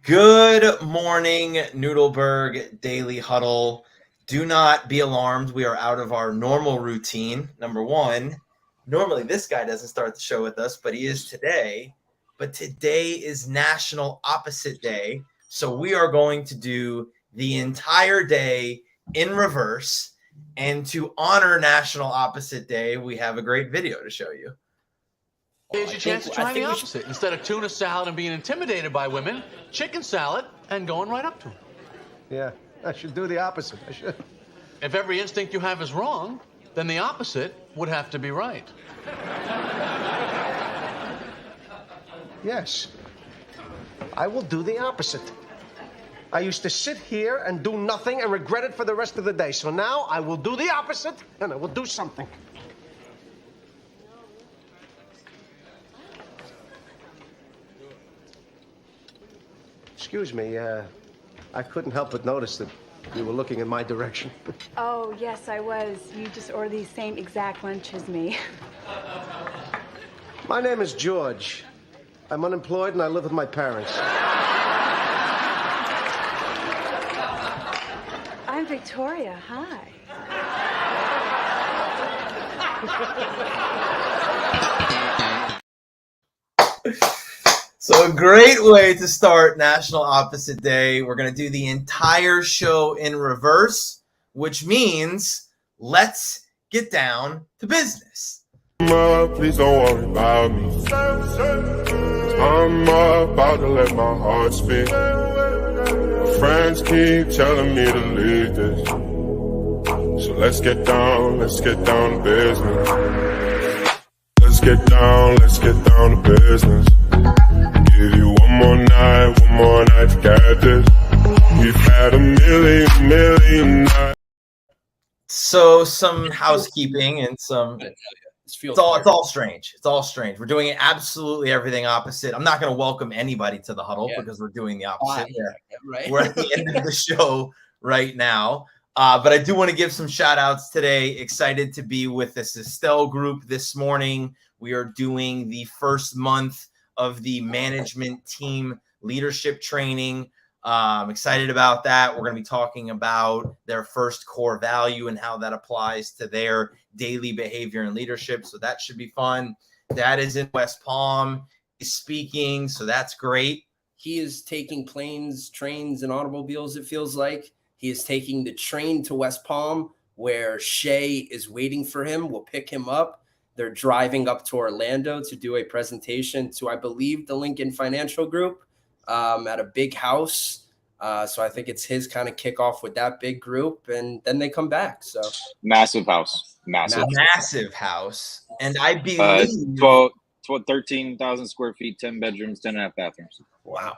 Good morning, Nudelberg Daily Huddle. Do not be alarmed. We are out of our normal routine. Number one, normally this guy doesn't start the show with us, but he is today. But today is National Opposite Day. So we are going to do the entire day in reverse. And to honor National Opposite Day, we have a great video to show you. Here's your chance to try the opposite. Instead of tuna salad and being intimidated by women, chicken salad and going right up to them. Yeah, I should do the opposite. I should. If every instinct you have is wrong, then the opposite would have to be right. Yes, I will do the opposite. I used to sit here and do nothing and regret it for the rest of the day. So now I will do the opposite and I will do something. Excuse me, I couldn't help but notice that you were looking in my direction. Oh, yes, I was. You just ordered the same exact lunch as me. My name is George. I'm unemployed and I live with my parents. I'm Victoria. Hi. So a great way to start National Opposite Day. We're going to do the entire show in reverse, which means let's get down to business. Please don't worry about me. I'm about to let my heart speak. My friends keep telling me to leave this. So let's get down to business. Let's get down to business. Give you one more night to get this. We've had a million nights. So some housekeeping and some. It's all strange. It's all strange. We're doing absolutely everything opposite. I'm not going to welcome anybody to the huddle because we're doing the opposite. Right. We're at the end of the show right now. But I do want to give some shout outs today. Excited to be with this Estelle group this morning. We are doing the first month of the management team leadership training. I'm excited about that. We're going to be talking about their first core value and how that applies to their daily behavior and leadership. So that should be fun. Dad is in West Palm. He's speaking. So that's great. He is taking planes, trains, and automobiles, it feels like. He is taking the train to West Palm where Shay is waiting for him. We'll pick him up. They're driving up to Orlando to do a presentation to, I believe, the Lincoln Financial Group at a big house. So I think it's his kind of kickoff with that big group, and then they come back. So massive house. Massive house. And I believe 13,000 square feet, 10 bedrooms, 10.5 bathrooms. Wow.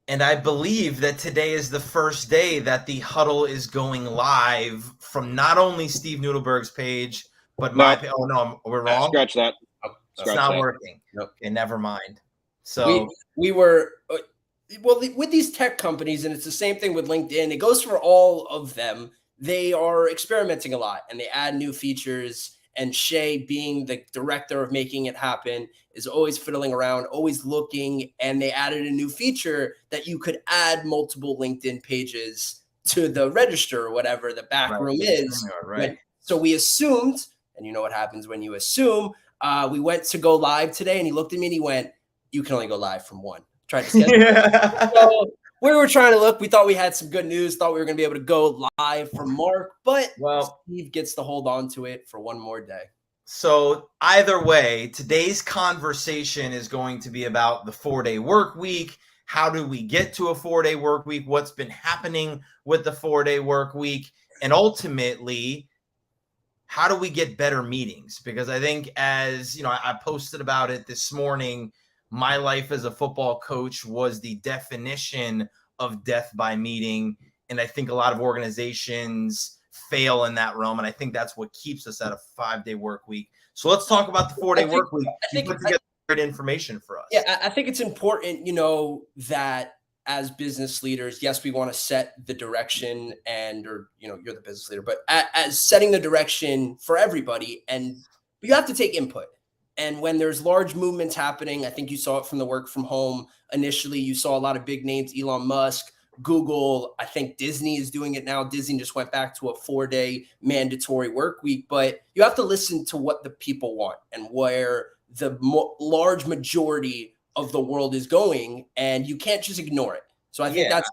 And I believe that today is the first day that the huddle is going live from not only Steve Nudelberg's page, but we're wrong. Scratch that. It's not working. Nope. Okay, never mind. So we were with these tech companies, and it's the same thing with LinkedIn. It goes for all of them. They are experimenting a lot, and they add new features. And Shay, being the director of making it happen, is always fiddling around, always looking. And they added a new feature that you could add multiple LinkedIn pages to the register or whatever the back room is. Right. So we assumed, and you know what happens when you assume, we went to go live today, and he looked at me and he went, "You can only go live from 1." Tried to schedule it. So we were trying to look. We thought we had some good news. Thought we were going to be able to go live from Mark, but Steve gets to hold on to it for one more day. So either way, today's conversation is going to be about the 4-day work week. How do we get to a 4-day work week? What's been happening with the 4-day work week? And ultimately, how do we get better meetings? Because I think, as you know, I posted about it this morning. My life as a football coach was the definition of death by meeting. And I think a lot of organizations fail in that realm. And I think that's what keeps us at a 5-day work week. So let's talk about the 4-day work week. I think put together great information for us. Yeah, I think it's important, that as business leaders, yes, we want to set the direction you're the business leader, but as setting the direction for everybody, and you have to take input. And when there's large movements happening, I think you saw it from the work from home. Initially, you saw a lot of big names, Elon Musk, Google. I think Disney is doing it now. Disney just went back to a 4-day mandatory work week. But you have to listen to what the people want and where the large majority of the world is going, and you can't just ignore it. So I think that's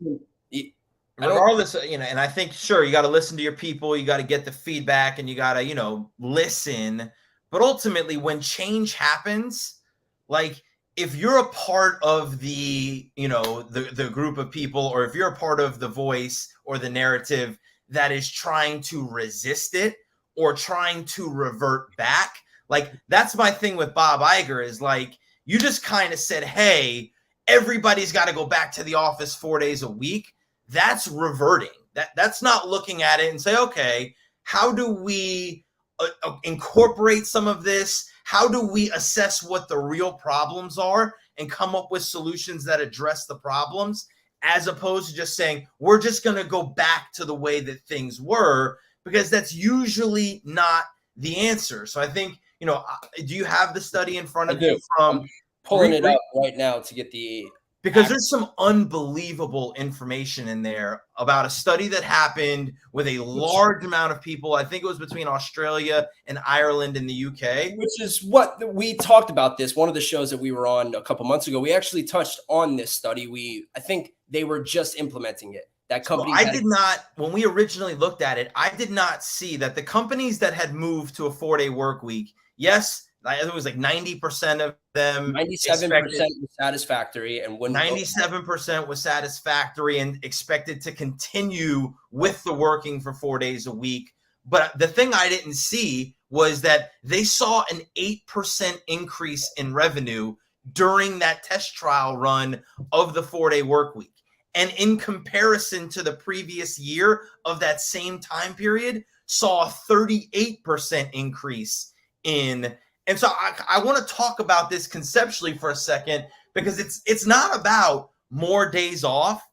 regardless, and I think, sure, you got to listen to your people, you got to get the feedback, and you got to, listen. But ultimately, when change happens, like if you're a part of the, the group of people, or if you're a part of the voice or the narrative that is trying to resist it or trying to revert back, like that's my thing with Bob Iger is like, you just kind of said, hey, everybody's got to go back to the office 4 days a week. That's reverting. That's not looking at it and say, okay, how do we incorporate some of this? How do we assess what the real problems are and come up with solutions that address the problems, as opposed to just saying, we're just going to go back to the way that things were, because that's usually not the answer. So I think, do you have the study in front of you? I'm pulling it up right now to get the... Because there's some unbelievable information in there about a study that happened with a large amount of people. I think it was between Australia and Ireland and the UK. Which is what we talked about this. One of the shows that we were on a couple months ago, we actually touched on this study. I think they were just implementing it. That company. So I did not, when we originally looked at it, I did not see that the companies that had moved to a 4-day work week, yes, it was like 90% of them. 97% was satisfactory, and 97% was satisfactory and expected to continue with the working for 4 days a week. But the thing I didn't see was that they saw an 8% increase in revenue during that test trial run of the 4-day work week. And in comparison to the previous year of that same time period, saw a 38% increase in. And so I want to talk about this conceptually for a second, because it's not about more days off.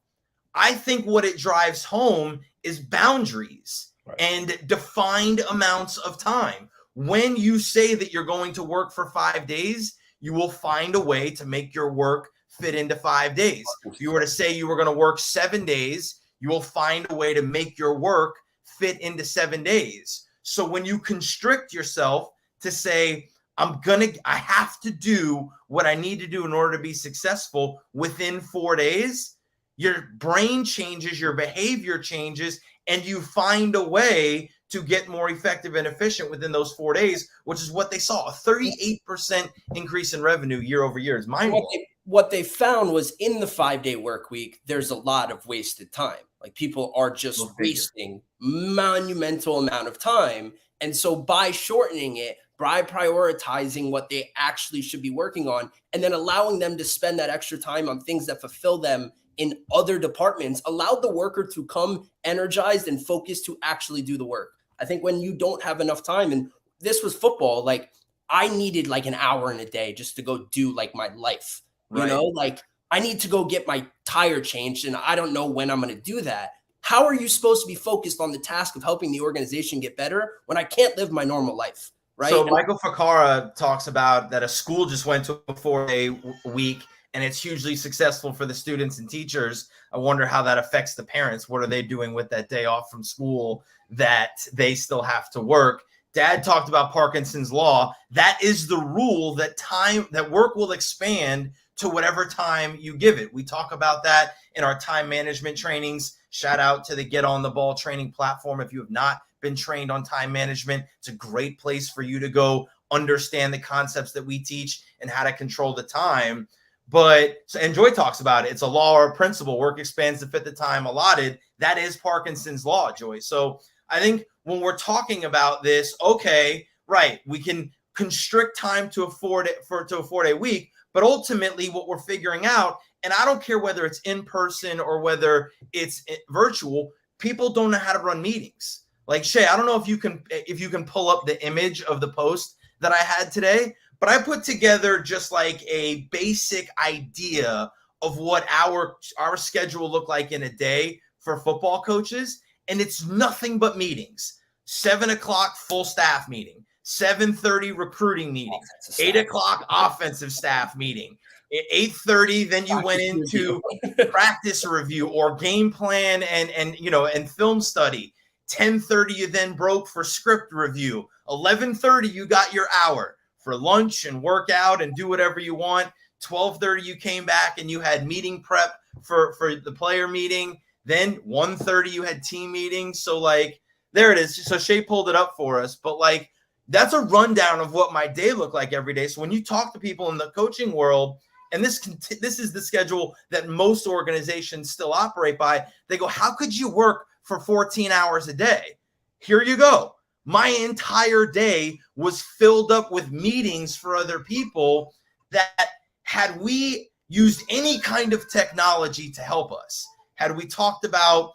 I think what it drives home is boundaries and defined amounts of time. When you say that you're going to work for 5 days, you will find a way to make your work fit into 5 days. If you were to say you were going to work 7 days, you will find a way to make your work fit into 7 days. So when you constrict yourself to say, I have to do what I need to do in order to be successful within 4 days, your brain changes, your behavior changes, and you find a way to get more effective and efficient within those 4 days, which is what they saw. A 38% increase in revenue year over year is mind-blowing. What they found was in the 5-day work week, there's a lot of wasted time. Like people are just wasting monumental amount of time. And so by shortening it, by prioritizing what they actually should be working on, and then allowing them to spend that extra time on things that fulfill them in other departments, allowed the worker to come energized and focused to actually do the work. I think when you don't have enough time, and this was football, like I needed like an hour in a day just to go do like my life, like I need to go get my tire changed and I don't know when I'm going to do that. How are you supposed to be focused on the task of helping the organization get better when I can't live my normal life? Right. So Michael Ficara talks about that a school just went to a 4-day week and it's hugely successful for the students and teachers. I wonder how that affects the parents. What are they doing with that day off from school that they still have to work? Dad talked about Parkinson's law. That is the rule that work will expand to whatever time you give it. We talk about that in our time management trainings. Shout out to the Get on the Ball training platform. If you have not been trained on time management, it's a great place for you to go understand the concepts that we teach and how to control the time. And Joy talks about it. It's a law or a principle. Work expands to fit the time allotted. That is Parkinson's law, Joy. So I think when we're talking about this, okay, right, we can constrict time to a 4-day week, but ultimately what we're figuring out, and I don't care whether it's in person or whether it's virtual, people don't know how to run meetings. Like Shay, I don't know if you can pull up the image of the post that I had today, but I put together just like a basic idea of what our schedule looked like in a day for football coaches. And it's nothing but meetings. 7 o'clock, full staff meeting. 7:30 recruiting meeting, Offensive staff. 8 o'clock offensive staff meeting. At 8:30, then you went into practice review or game plan and film study. 10:30, you then broke for script review. 11:30, you got your hour for lunch and workout and do whatever you want. 12:30, you came back and you had meeting prep for the player meeting. Then 1:30, you had team meetings. So like, there it is. So Shay pulled it up for us, but like, that's a rundown of what my day looked like every day. So when you talk to people in the coaching world, and this is the schedule that most organizations still operate by, they go, how could you work for 14 hours a day? Here you go. My entire day was filled up with meetings for other people that, had we used any kind of technology to help us, had we talked about,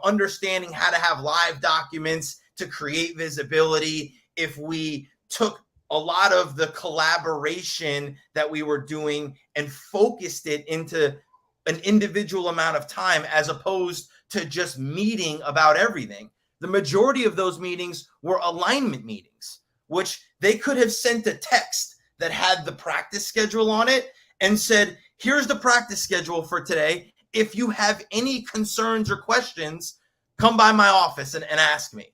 understanding how to have live documents to create visibility, if we took a lot of the collaboration that we were doing and focused it into an individual amount of time as opposed to just meeting about everything. The majority of those meetings were alignment meetings, which they could have sent a text that had the practice schedule on it and said, here's the practice schedule for today. If you have any concerns or questions, come by my office and ask me.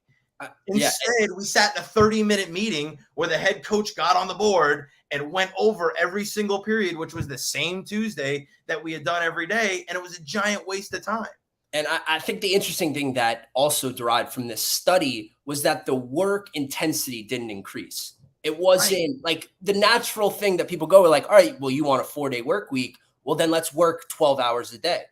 Instead, we sat in a 30-minute meeting where the head coach got on the board and went over every single period, which was the same Tuesday that we had done every day. And it was a giant waste of time. And I think the interesting thing that also derived from this study was that the work intensity didn't increase. It wasn't like the natural thing that people go like, all right, well, you want a 4-day work week. Well, then let's work 12 hours a day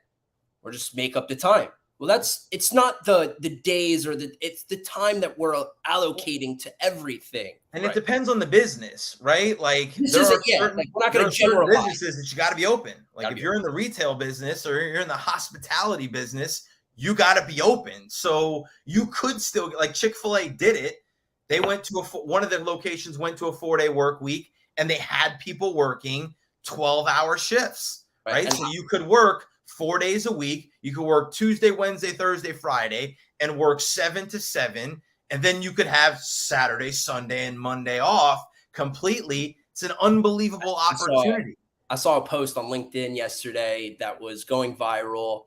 or just make up the time. Well, it's not the days or it's the time that we're allocating to everything. And it depends on the business, right? Like we're not going to generalize. Businesses that you got to be open. Like if you're in the retail business or you're in the hospitality business, you got to be open. So you could still, like Chick-fil-A did it. They went to one of their locations went to a 4-day work week and they had people working 12-hour shifts, right? So you could work 4 days a week. You could work Tuesday, Wednesday, Thursday, Friday, and work 7 to 7. And then you could have Saturday, Sunday, and Monday off completely. It's an unbelievable opportunity. I saw a post on LinkedIn yesterday that was going viral,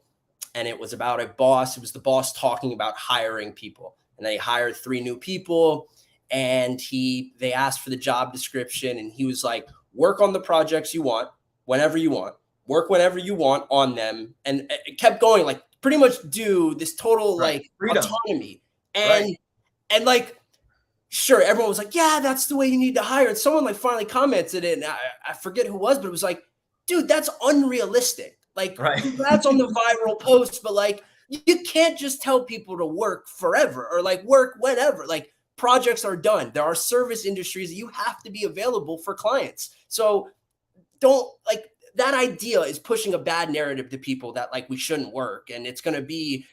and it was about a boss. It was the boss talking about hiring people. And they hired 3 new people, and they asked for the job description, and he was like, work on the projects you want, whenever you want. Work whenever you want on them, and it kept going, like pretty much do this total like freedom, autonomy, and like sure, everyone was like, yeah, that's the way you need to hire. And someone like finally commented it, and I forget who it was, but it was like, dude, that's unrealistic. Like that's on the viral post, but like you can't just tell people to work forever or like work whenever. Like projects are done. There are service industries that you have to be available for clients. So don't like. That idea is pushing a bad narrative to people that like we shouldn't work, and it's going to be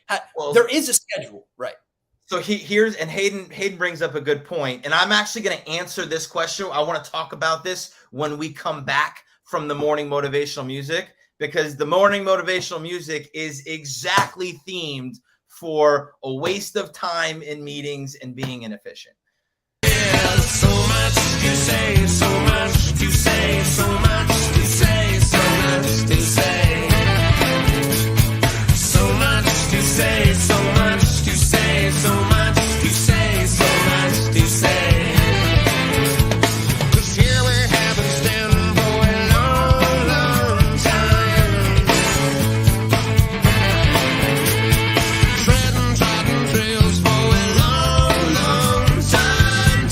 there is a schedule, right? So Hayden brings up a good point, and I'm actually going to answer this question. I want to talk about this when we come back from the morning motivational music, because the morning motivational music is exactly themed for a waste of time in meetings and being inefficient. Yeah, so much to say, so much to say, so much to say, so much to say, so much to say, so much to say, so much to say, so much to say. 'Cause here we have been standing for a long, long time, treading trails for a long, long time,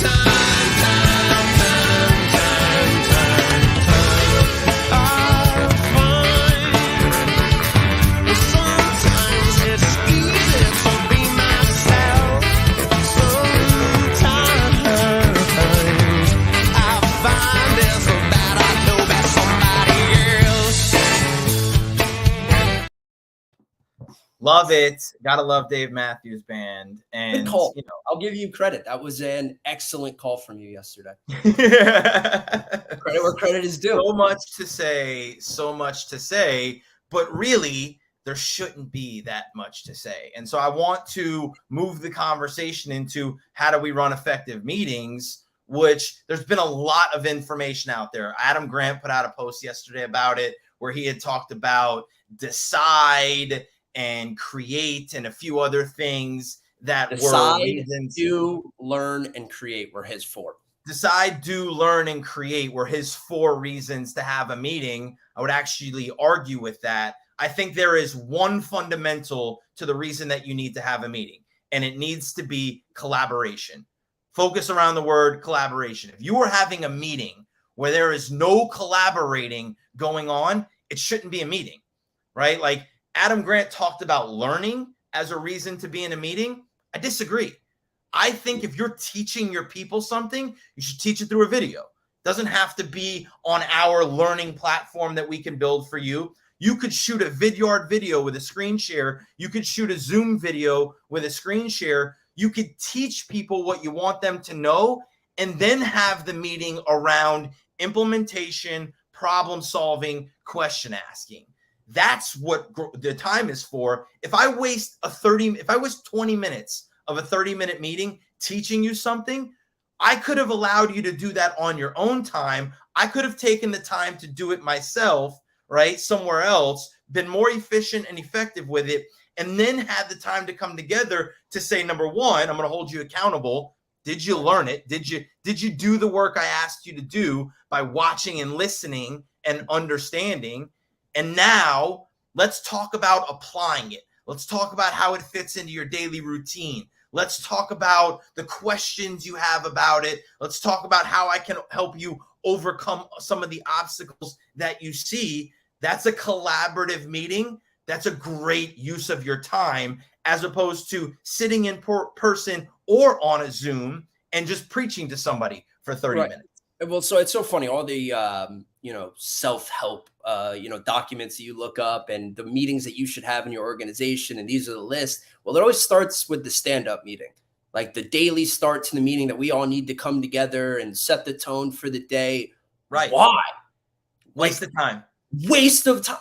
sometimes it's easy to be myself. Sometimes I find it so bad I know that somebody else. Love it. Gotta love Dave Matthews Band. And Good call. I'll give you credit. That was an excellent call from you yesterday. Credit where credit is due. So much to say, but really there shouldn't be that much to say. And so I want to move the conversation into how do we run effective meetings which there's been a lot of information out there. Adam Grant put out a post yesterday about it where he had talked about decide and create and a few other things that Decide, were reasons. do, learn, and create were his 4. Decide, do, learn, and create were his 4 reasons to have a meeting. I would actually argue with that. I think there is one fundamental to the reason that you need to have a meeting, and it needs to be collaboration. Focus around the word collaboration. If you are having a meeting where there is no collaborating going on, it shouldn't be a meeting, right? Like Adam Grant talked about learning as a reason to be in a meeting. I disagree. I think if you're teaching your people something, you should teach it through a video. It doesn't have to be on our learning platform that we can build for you. You could shoot a Vidyard video with a screen share. You could shoot a Zoom video with a screen share. You could teach people what you want them to know and then have the meeting around implementation, problem solving, question asking. That's what the time is for. If I waste 20 minutes of a 30-minute meeting teaching you something, I could have allowed you to do that on your own time. I could have taken the time to do it myself, right? Somewhere else, been more efficient and effective with it, and then had the time to come together to say, number one, I'm going to hold you accountable. Did you learn it? Did you do the work I asked you to do by watching and listening and understanding? And now let's talk about applying it. Let's talk about how it fits into your daily routine. Let's talk about the questions you have about it. Let's talk about how I can help you overcome some of the obstacles that you see. That's a collaborative meeting. That's a great use of your time, as opposed to sitting in person or on a Zoom and just preaching to somebody for 30 minutes. Well, so it's so funny. All the, self-help, documents that you look up and the meetings that you should have in your organization. And these are the lists. Well, it always starts with the stand-up meeting, like the daily start to the meeting that we all need to come together and set the tone for the day. Right. Why? Waste of time. Waste of time.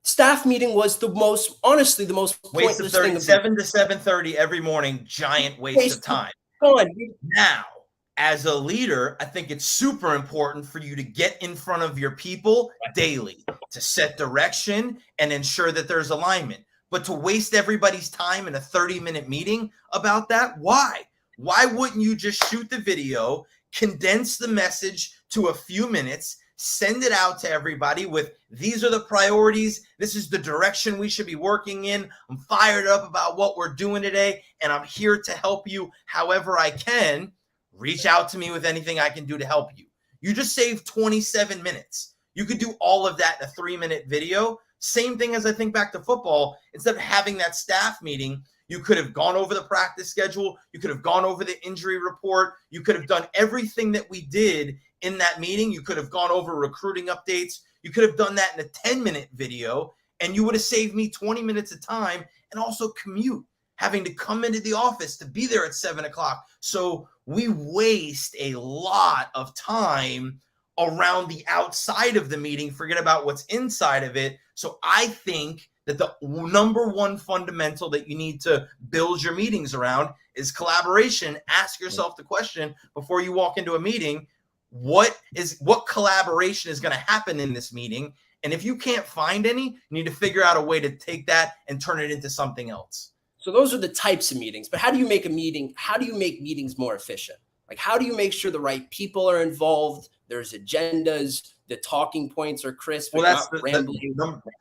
Staff meeting was the most pointless waste of 7 to 7:30 every morning. Giant waste of time. Go on. Now, as a leader, I think it's super important for you to get in front of your people daily to set direction and ensure that there's alignment. But to waste everybody's time in a 30-minute meeting about that, why? Why wouldn't you just shoot the video, condense the message to a few minutes, send it out to everybody with, these are the priorities. This is the direction we should be working in. I'm fired up about what we're doing today, and I'm here to help you however I can. Reach out to me with anything I can do to help you. You just saved 27 minutes. You could do all of that in a 3-minute video. Same thing as I think back to football. Instead of having that staff meeting, you could have gone over the practice schedule. You could have gone over the injury report. You could have done everything that we did in that meeting. You could have gone over recruiting updates. You could have done that in a 10-minute video, and you would have saved me 20 minutes of time and also commute, having to come into the office to be there at 7 o'clock. So we waste a lot of time around the outside of the meeting, forget about what's inside of it. So I think that the number one fundamental that you need to build your meetings around is collaboration. Ask yourself the question before you walk into a meeting, what collaboration is going to happen in this meeting? And if you can't find any, you need to figure out a way to take that and turn it into something else. So those are the types of meetings, but how do you make a meeting? How do you make meetings more efficient? Like, how do you make sure the right people are involved? There's agendas, the talking points are crisp. Well, that's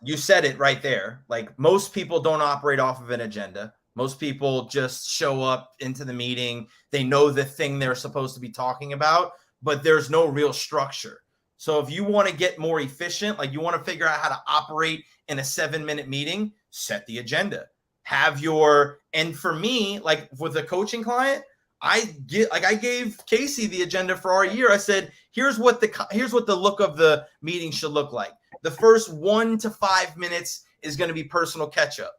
you said it right there. Like, most people don't operate off of an agenda. Most people just show up into the meeting. They know the thing they're supposed to be talking about, but there's no real structure. So if you want to get more efficient, like you want to figure out how to operate in a 7-minute meeting, set the agenda. And for me, like with a coaching client, I gave Casey the agenda for our year. I said, here's what the look of the meeting should look like. The first 1 to 5 minutes is going to be personal catch up.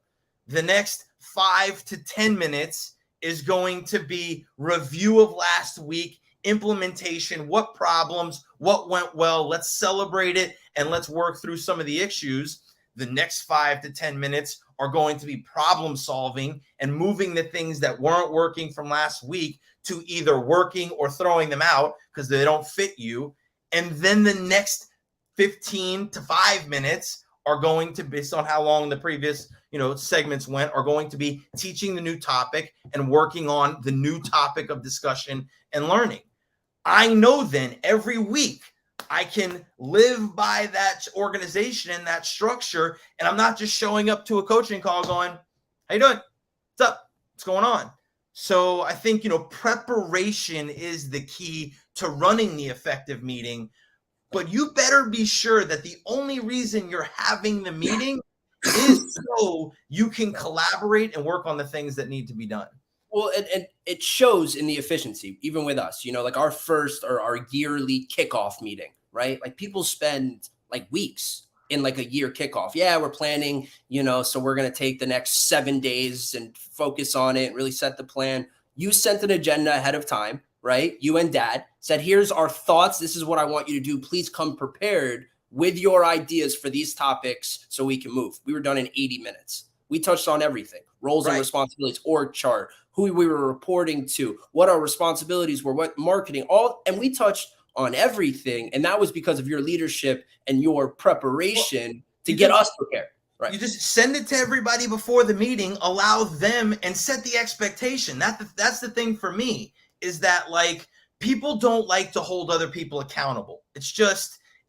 The next 5 to 10 minutes is going to be review of last week, implementation, what problems, what went well, let's celebrate it, and let's work through some of the issues. the next 5 to 10 minutes are going to be problem solving and moving the things that weren't working from last week to either working or throwing them out because they don't fit you. And then the next 15 to 5 minutes are going to, based on how long the previous segments went, are going to be teaching the new topic and working on the new topic of discussion and learning. I know then every week I can live by that organization and that structure, and I'm not just showing up to a coaching call going, how you doing? What's up? What's going on? So I think, preparation is the key to running the effective meeting, but you better be sure that the only reason you're having the meeting is so you can collaborate and work on the things that need to be done. Well, and it shows in the efficiency, even with us, like our first or our yearly kickoff meeting, right? Like people spend like weeks in like a year kickoff. Yeah, we're planning, so we're going to take the next 7 days and focus on it and really set the plan. You sent an agenda ahead of time, right? You and Dad said, here's our thoughts. This is what I want you to do. Please come prepared with your ideas for these topics so we can move. We were done in 80 minutes. We touched on everything, roles and responsibilities, org chart, who we were reporting to, what our responsibilities were, what marketing, and we touched on everything. And that was because of your leadership and your preparation to get us prepared. Right. You just send it to everybody before the meeting, allow them, and set the expectation. That's the thing for me, is that like people don't like to hold other people accountable.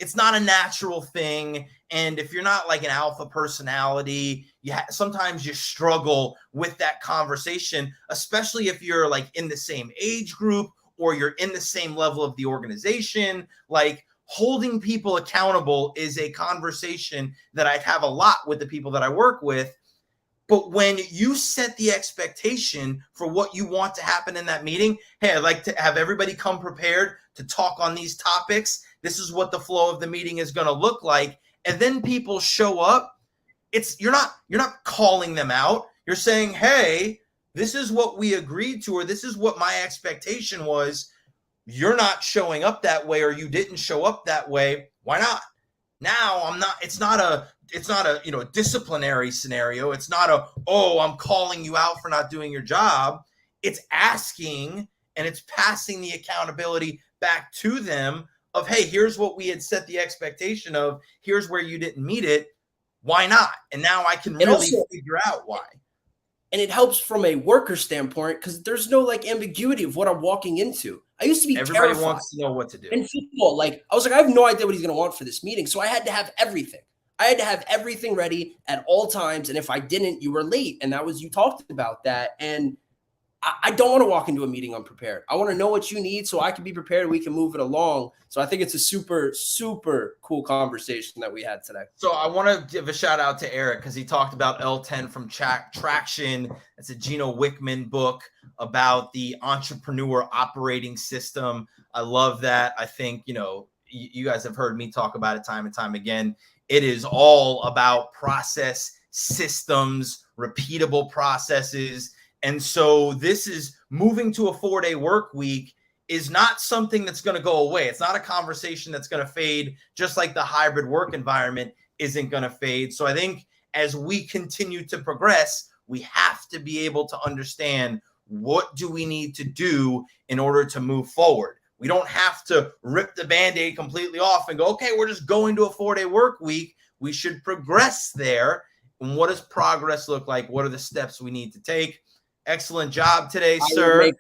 It's not a natural thing. And if you're not like an alpha personality, sometimes you struggle with that conversation, especially if you're like in the same age group or you're in the same level of the organization. Like holding people accountable is a conversation that I have a lot with the people that I work with. But when you set the expectation for what you want to happen in that meeting, hey, I'd like to have everybody come prepared to talk on these topics. This is what the flow of the meeting is going to look like. And then people show up. You're not calling them out. You're saying, hey, this is what we agreed to, or this is what my expectation was. You're not showing up that way, or you didn't show up that way. Why not? Now it's not a disciplinary scenario. It's not I'm calling you out for not doing your job. It's asking, and it's passing the accountability back to them of, hey, here's what we had set the expectation of. Here's where you didn't meet it. Why not? And now I can really figure out why. And it helps from a worker standpoint because there's no like ambiguity of what I'm walking into. I used to be Everybody terrified. wants to know what to do. In football, I was like, I have no idea what he's going to want for this meeting. So I had to have everything. I had to have everything ready at all times. And if I didn't, you were late. And you talked about that. And I don't want to walk into a meeting unprepared. I want to know what you need so I can be prepared. We can move it along. So I think it's a super, super cool conversation that we had today. So I want to give a shout out to Eric because he talked about L10 from Traction. It's a Gino Wickman book about the entrepreneur operating system. I love that. I think, you guys have heard me talk about it time and time again. It is all about process, systems, repeatable processes. And so this is moving to a 4-day work week is not something that's going to go away. It's not a conversation that's going to fade, just like the hybrid work environment isn't going to fade. So I think as we continue to progress, we have to be able to understand what do we need to do in order to move forward. We don't have to rip the Band-Aid completely off and go, okay, we're just going to a 4-day work week. We should progress there. And what does progress look like? What are the steps we need to take? Excellent job today, sir.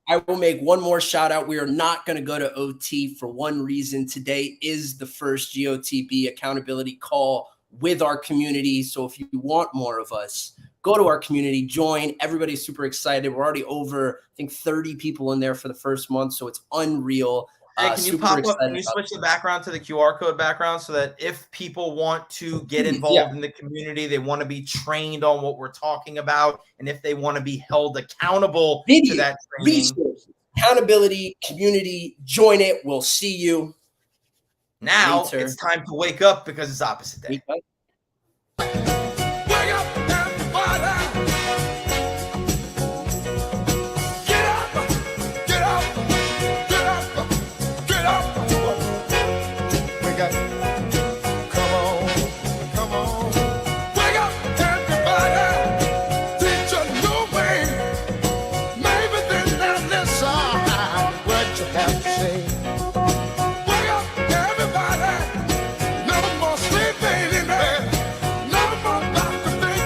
I will make one more shout out. We are not going to go to OT for one reason. Today is the first GOTB accountability call with our community. So if you want more of us, go to our community, join. Everybody's super excited. We're already over, I think, 30 people in there for the first month. So it's unreal. Hey, can you pop up? Can you switch the background to the QR code background so that if people want to get involved in the community, they want to be trained on what we're talking about, and if they want to be held accountable to that training, resources, accountability, community, join it. We'll see you now. It's time to wake up because it's opposite day.